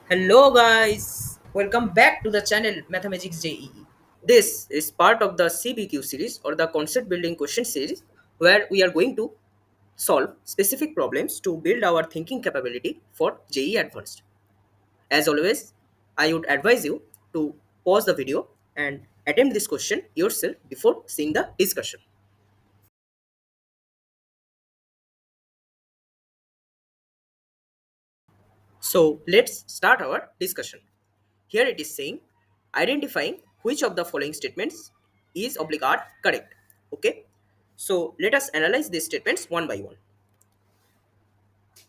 Hello guys, welcome back to the channel Mathemagix JEE. This is part of the CBQ series or the concept building question series where we are going to solve specific problems to build our thinking capability for JEE Advanced. As always, I would advise you to pause the video and attempt this question yourself before seeing the discussion. So let's start our discussion. Here it is saying identifying which of the following statements is obligate correct. Okay. So let us analyze these statements one by one.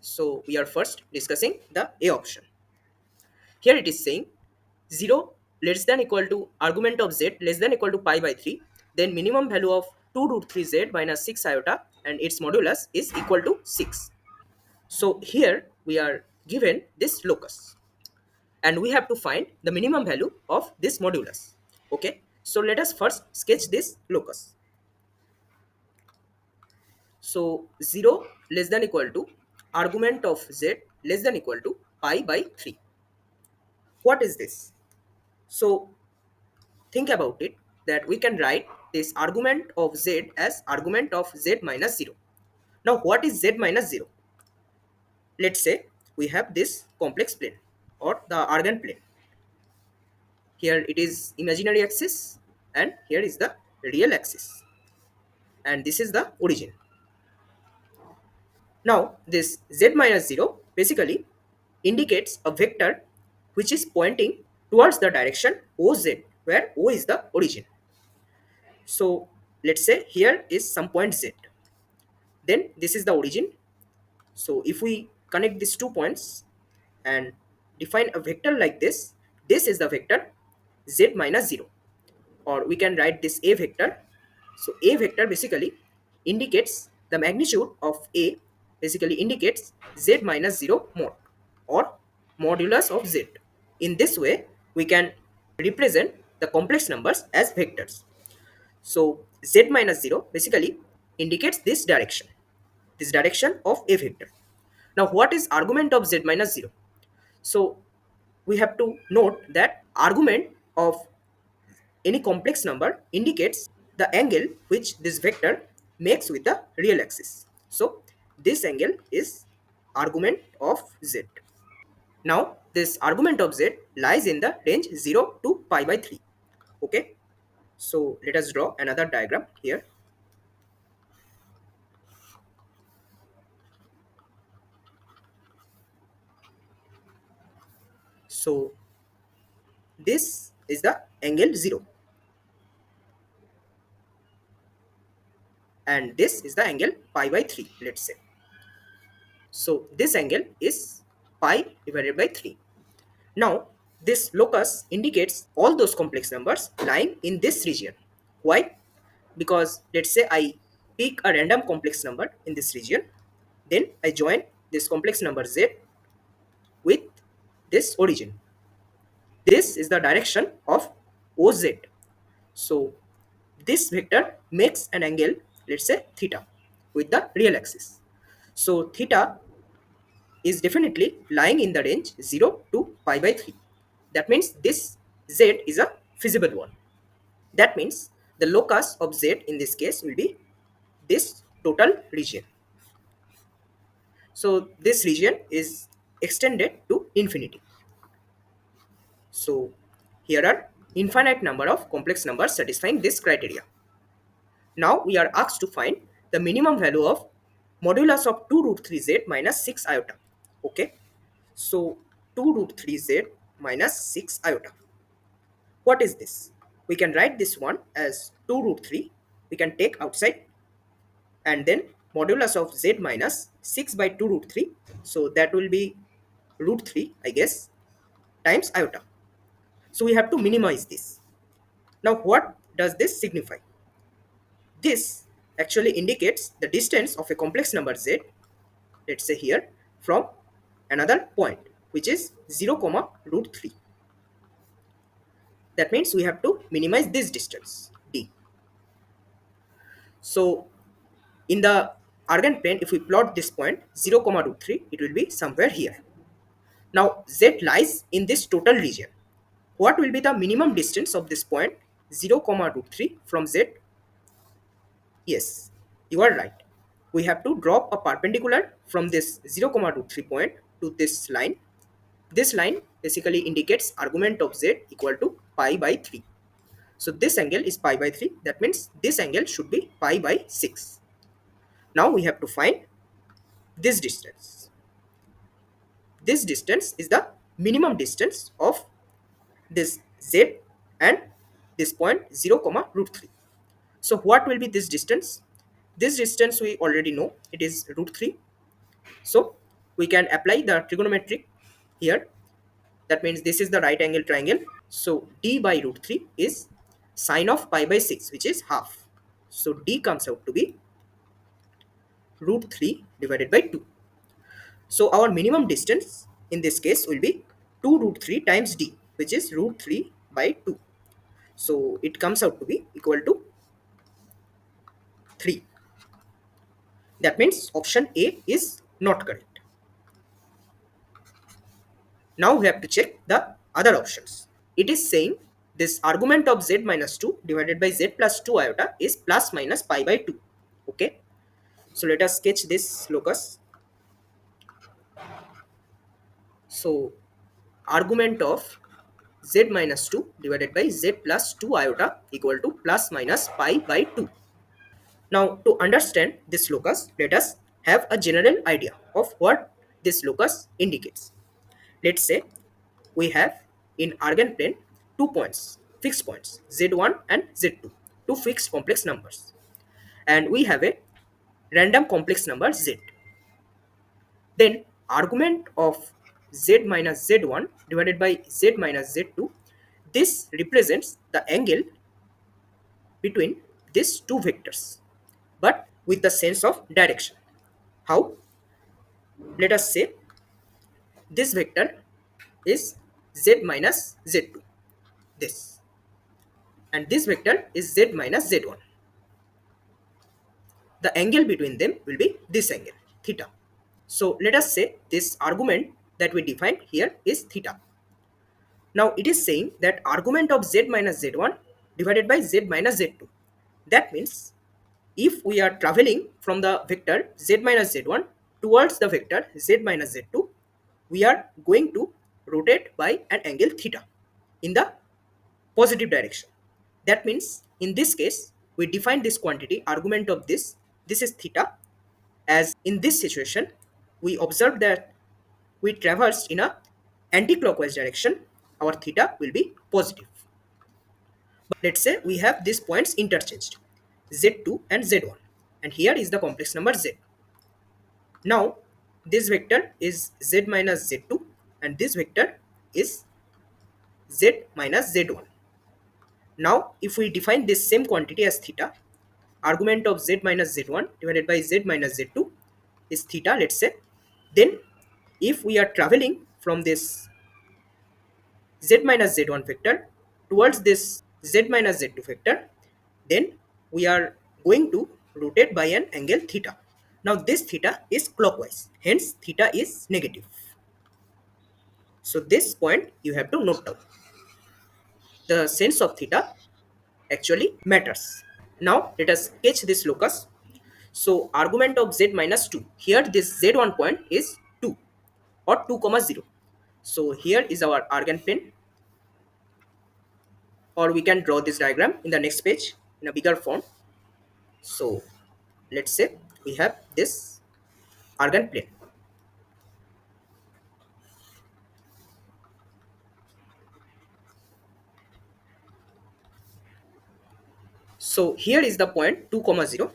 So we are first discussing the A option. Here it is saying 0 less than equal to argument of z less than equal to pi by 3, then minimum value of 2 root 3 z minus 6 iota and its modulus is equal to 6. So here we are given this locus and we have to find the minimum value of this modulus. Okay, so let us first sketch this locus. So 0 less than equal to argument of z less than equal to pi by 3. What is this? So think about it, that we can write this argument of z as argument of z minus 0. Now what is z minus 0? Let's say we have this complex plane or the argand plane. Here it is imaginary axis and here is the real axis, and this is the origin. Now this z minus 0 basically indicates a vector which is pointing towards the direction oz, where o is the origin. So let's say here is some point z, then this is the origin. So if we connect these 2 points and define a vector like this is the vector z minus 0, or we can write this a vector. So a vector basically indicates the magnitude of a, basically indicates z minus 0 mod or modulus of z. In this way we can represent the complex numbers as vectors. So z minus 0 basically indicates this direction of a vector. Now what is argument of z minus 0? So we have to note that argument of any complex number indicates the angle which this vector makes with the real axis. So this angle is argument of z. Now this argument of z lies in the range 0 to pi by 3. Okay. So let us draw another diagram here. So this is the angle 0 and this is the angle pi by 3, let's say. So this angle is pi divided by 3. Now this locus indicates all those complex numbers lying in this region. Why? Because let's say I pick a random complex number in this region, then I join this complex number z with this origin. This is the direction of OZ. So this vector makes an angle, let's say theta, with the real axis. So theta is definitely lying in the range 0 to pi by 3. That means this z is a feasible one. That means the locus of z in this case will be this total region. So this region is extended to infinity. So here are infinite number of complex numbers satisfying this criteria. Now we are asked to find the minimum value of modulus of 2 root 3z minus 6 iota. Okay. So 2 root 3z minus 6 iota. What is this? We can write this one as 2 root 3. We can take outside and then modulus of z minus 6 by 2 root 3. So that will be root 3, I guess, times iota. So we have to minimize this. Now what does this signify? This actually indicates the distance of a complex number z, let's say here, from another point, which is 0 comma root 3. That means we have to minimize this distance d. So in the argand plane, if we plot this point 0 comma root 3, it will be somewhere here. Now z lies in this total region. What will be the minimum distance of this point 0 comma root 3 from z? Yes, you are right. We have to drop a perpendicular from this 0 comma root 3 point to this line. This line basically indicates argument of z equal to pi by 3. So this angle is pi by 3. That means this angle should be pi by 6. Now we have to find this distance. This distance is the minimum distance of this z and this point 0 comma root 3. So what will be this distance? This distance we already know, it is root 3. So we can apply the trigonometric here. That means this is the right angle triangle. So d by root 3 is sine of pi by 6, which is half. So d comes out to be root 3 divided by 2. So our minimum distance in this case will be 2 root 3 times d, which is root 3 by 2. So it comes out to be equal to 3. That means option A is not correct. Now we have to check the other options. It is saying this argument of z minus 2 divided by z plus 2 iota is plus minus pi by 2. Okay. So let us sketch this locus. So argument of z minus 2 divided by z plus 2 iota equal to plus minus pi by 2. Now to understand this locus, let us have a general idea of what this locus indicates. Let's say we have in argand plane 2 points, fixed points z1 and z2, two fixed complex numbers, and we have a random complex number z. Then argument of z minus z1 divided by z minus z2, this represents the angle between these two vectors, but with the sense of direction. How? Let us say this vector is z minus z2, this, and this vector is z minus z1. The angle between them will be this angle, theta. So let us say this argument that we defined here is theta. Now it is saying that argument of z minus z1 divided by z minus z2. That means if we are traveling from the vector z minus z1 towards the vector z minus z2, we are going to rotate by an angle theta in the positive direction. That means in this case, we define this quantity argument of this is theta, as in this situation, we observe that we traversed in a anti-clockwise direction, our theta will be positive. But let's say we have these points interchanged, z2 and z1, and here is the complex number z. Now this vector is z minus z2 and this vector is z minus z1. Now if we define this same quantity as theta, argument of z minus z1 divided by z minus z2 is theta, let's say, then if we are traveling from this z minus z1 vector towards this z minus z2 vector, then we are going to rotate by an angle theta. Now this theta is clockwise, hence theta is negative. So this point you have to note down. The sense of theta actually matters. Now let us sketch this locus. So argument of z minus 2. Here this z1 point is 2 or 2 comma 0. So here is our argand plane, or we can draw this diagram in the next page in a bigger font. So let's say we have this argand plane. So here is the point 2 comma 0,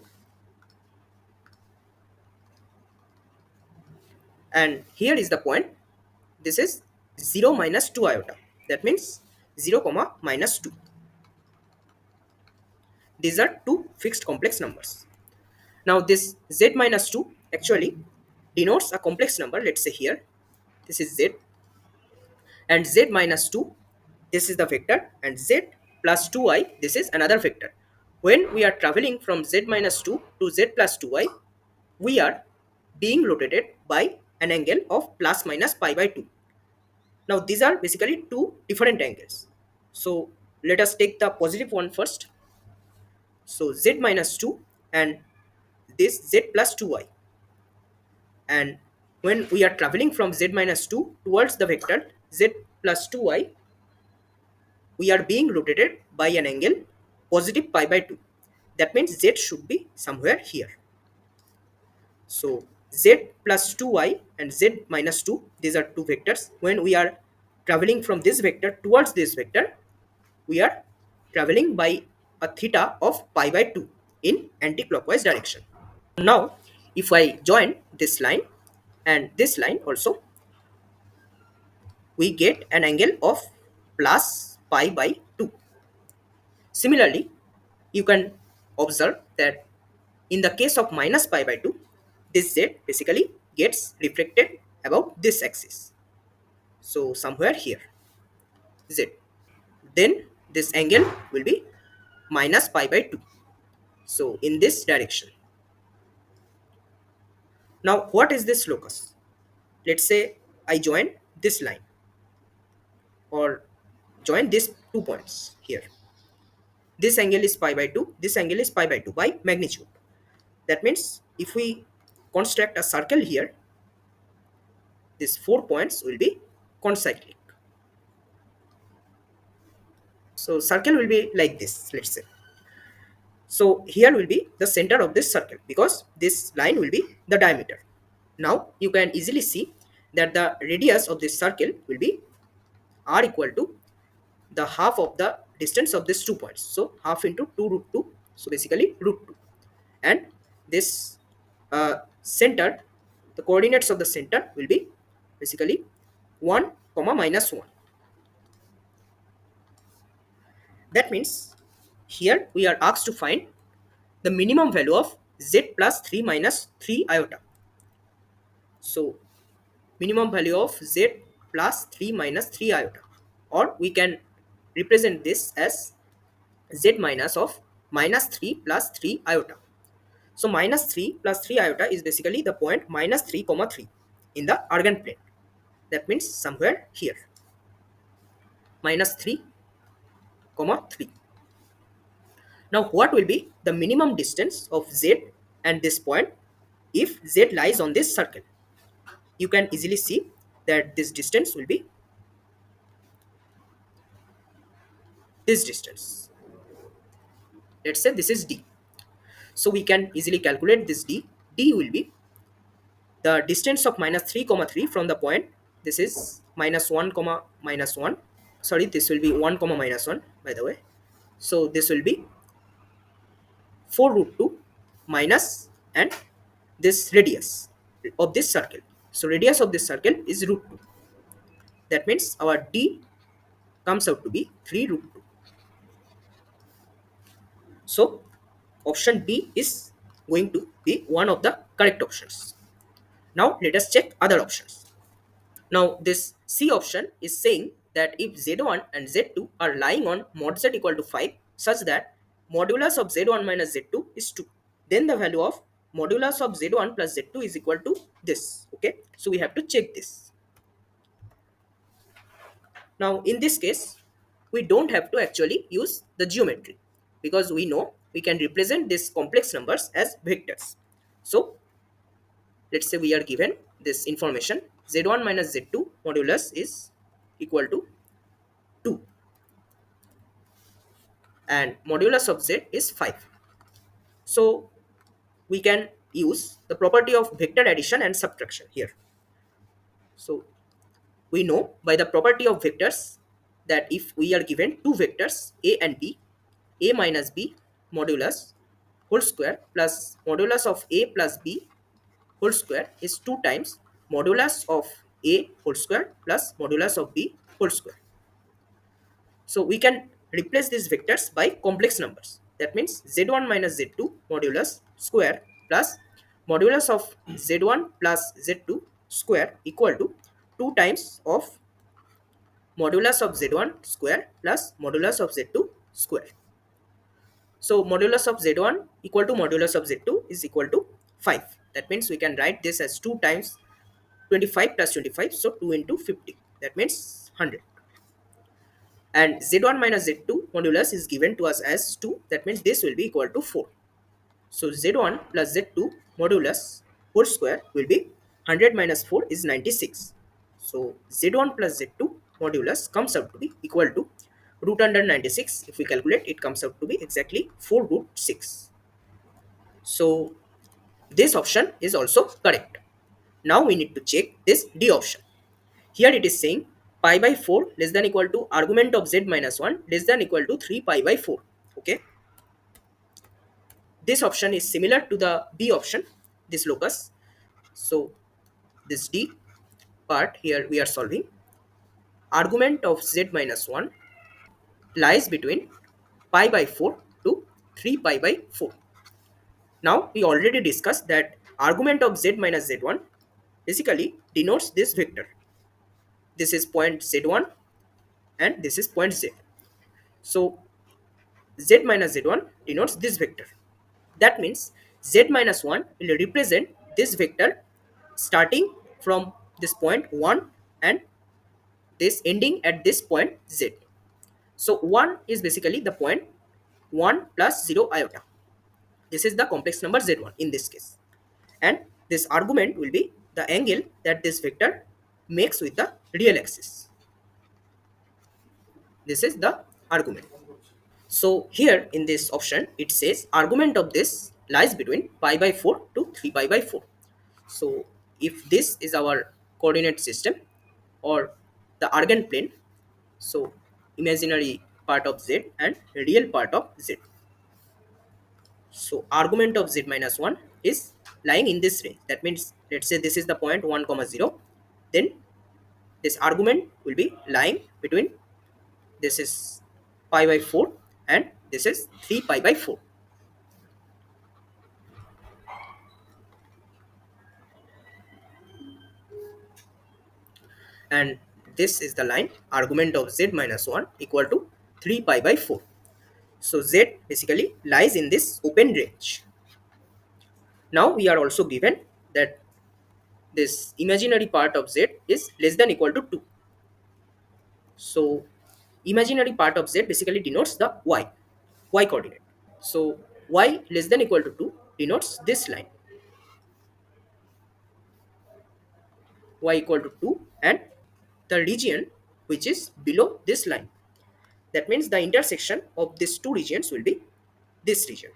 and here is the point, this is 0 minus 2 iota, that means 0 comma minus 2. These are two fixed complex numbers. Now this z minus 2 actually denotes a complex number. Let's say here this is z, and z minus 2, this is the vector, and z plus 2i, this is another vector. When we are traveling from z minus 2 to z plus 2i, we are being rotated by an angle of plus minus pi by 2. Now these are basically two different angles. So let us take the positive one first. So z minus 2 and this z plus 2y. And when we are traveling from z minus 2 towards the vector z plus 2y, we are being rotated by an angle positive pi by 2. That means z should be somewhere here. So z plus 2y and z minus 2, these are two vectors. When we are traveling from this vector towards this vector, we are traveling by a theta of pi by 2 in anti-clockwise direction. Now, if I join this line and this line also, we get an angle of plus pi by 2. Similarly, you can observe that in the case of minus pi by 2, this z basically gets reflected about this axis. So somewhere here, z. Then this angle will be minus pi by 2. So in this direction. Now what is this locus? Let's say I join this line or join these 2 points here. This angle is pi by 2, this angle is pi by 2 by magnitude. That means if we construct a circle here, these 4 points will be concyclic. So circle will be like this, let's say. So here will be the center of this circle because this line will be the diameter. Now you can easily see that the radius of this circle will be r equal to the half of the distance of these 2 points. So half into 2 root 2. So basically root 2. And this center, the coordinates of the center will be basically 1 comma minus 1. That means here we are asked to find the minimum value of z plus 3 minus 3 iota. So minimum value of z plus 3 minus 3 iota, or we can represent this as z minus of minus 3 plus 3 iota. So minus 3 plus 3 iota is basically the point minus 3 comma 3 in the argand plane. That means somewhere here, minus 3 comma 3. Now what will be the minimum distance of z and this point if z lies on this circle? You can easily see that this distance will be this distance. Let's say this is d. So we can easily calculate this d. D will be the distance of minus 3 comma 3 from the point. This is minus 1 comma minus 1. Sorry, this will be 1 comma minus 1, by the way. So this will be 4 root 2 minus and this radius of this circle. So radius of this circle is root 2. That means our d comes out to be 3 root 2. So option B is going to be one of the correct options. Now let us check other options. Now this C option is saying that if Z1 and Z2 are lying on mod Z equal to 5 such that modulus of Z1 minus Z2 is 2, then the value of modulus of Z1 plus Z2 is equal to this. Okay, so we have to check this. Now in this case, we don't have to actually use the geometry because we know we can represent these complex numbers as vectors. So let's say we are given this information z1 minus z2 modulus is equal to 2 and modulus of z is 5. So we can use the property of vector addition and subtraction here. So we know by the property of vectors that if we are given two vectors a and b, a minus b modulus whole square plus modulus of a plus b whole square is 2 times modulus of a whole square plus modulus of b whole square. So we can replace these vectors by complex numbers. That means z1 minus z2 modulus square plus modulus of z1 plus z2 square equal to 2 times of modulus of z1 square plus modulus of z2 square. So modulus of z1 equal to modulus of z2 is equal to 5. That means we can write this as 2 times 25 plus 25, so 2 into 50. that means 100. And z1 minus z2 modulus is given to us as 2, that means this will be equal to 4. So z1 plus z2 modulus whole square will be 100 minus 4 is 96. So z1 plus z2 modulus comes out to be equal to root under 96. If we calculate, it comes out to be exactly 4 root 6. So this option is also correct. Now we need to check this D option. Here it is saying pi by 4 less than equal to argument of z minus 1 less than equal to 3 pi by 4. Okay. This option is similar to the B option, this locus. So this D part here we are solving. Argument of z minus 1 lies between pi by 4 to 3 pi by 4. Now we already discussed that argument of z minus z1 basically denotes this vector. This is point z1 and this is point z. So z minus z1 denotes this vector. That means z minus 1 will represent this vector starting from this point 1 and this ending at this point z. So 1 is basically the point 1 plus 0 iota. This is the complex number z1 in this case. And this argument will be the angle that this vector makes with the real axis. This is the argument. So here in this option, it says argument of this lies between pi by 4 to 3 pi by 4. So if this is our coordinate system or the Argand plane, so imaginary part of z and real part of z. So argument of z minus 1 is lying in this range. That means let's say this is the point 1 comma 0. Then this argument will be lying between this is pi by 4 and this is 3 pi by 4. And this is the line argument of z minus 1 equal to 3 pi by 4. So z basically lies in this open range. Now we are also given that this imaginary part of z is less than equal to 2. So imaginary part of z basically denotes the y coordinate. So y less than equal to 2 denotes this line, y equal to 2, and the region which is below this line. That means the intersection of these two regions will be this region.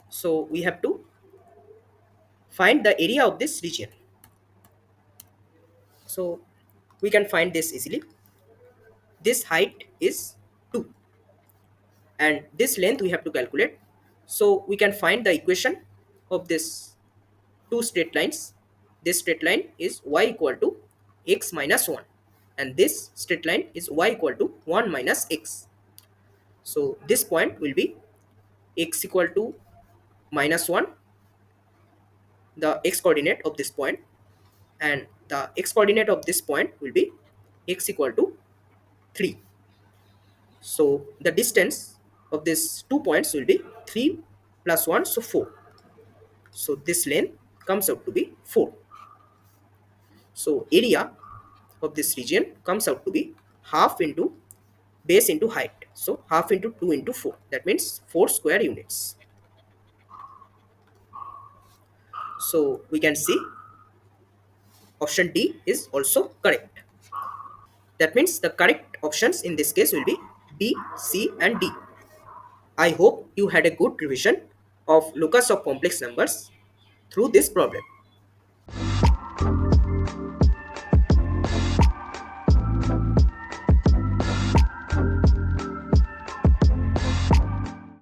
So we have to find the area of this region. So we can find this easily. This height is 2 and this length we have to calculate. So we can find the equation of this two straight lines. This straight line is y equal to x minus 1 and this straight line is y equal to 1 minus x. So this point will be x equal to minus 1, the x coordinate of this point, and the x coordinate of this point will be x equal to 3. So the distance of these 2 points will be 3 plus 1, so 4. So this length comes out to be 4. So area of this region comes out to be half into base into height. So half into 2 into 4. That means 4 square units. So we can see option D is also correct. That means the correct options in this case will be B, C and D. I hope you had a good revision of locus of complex numbers through this problem.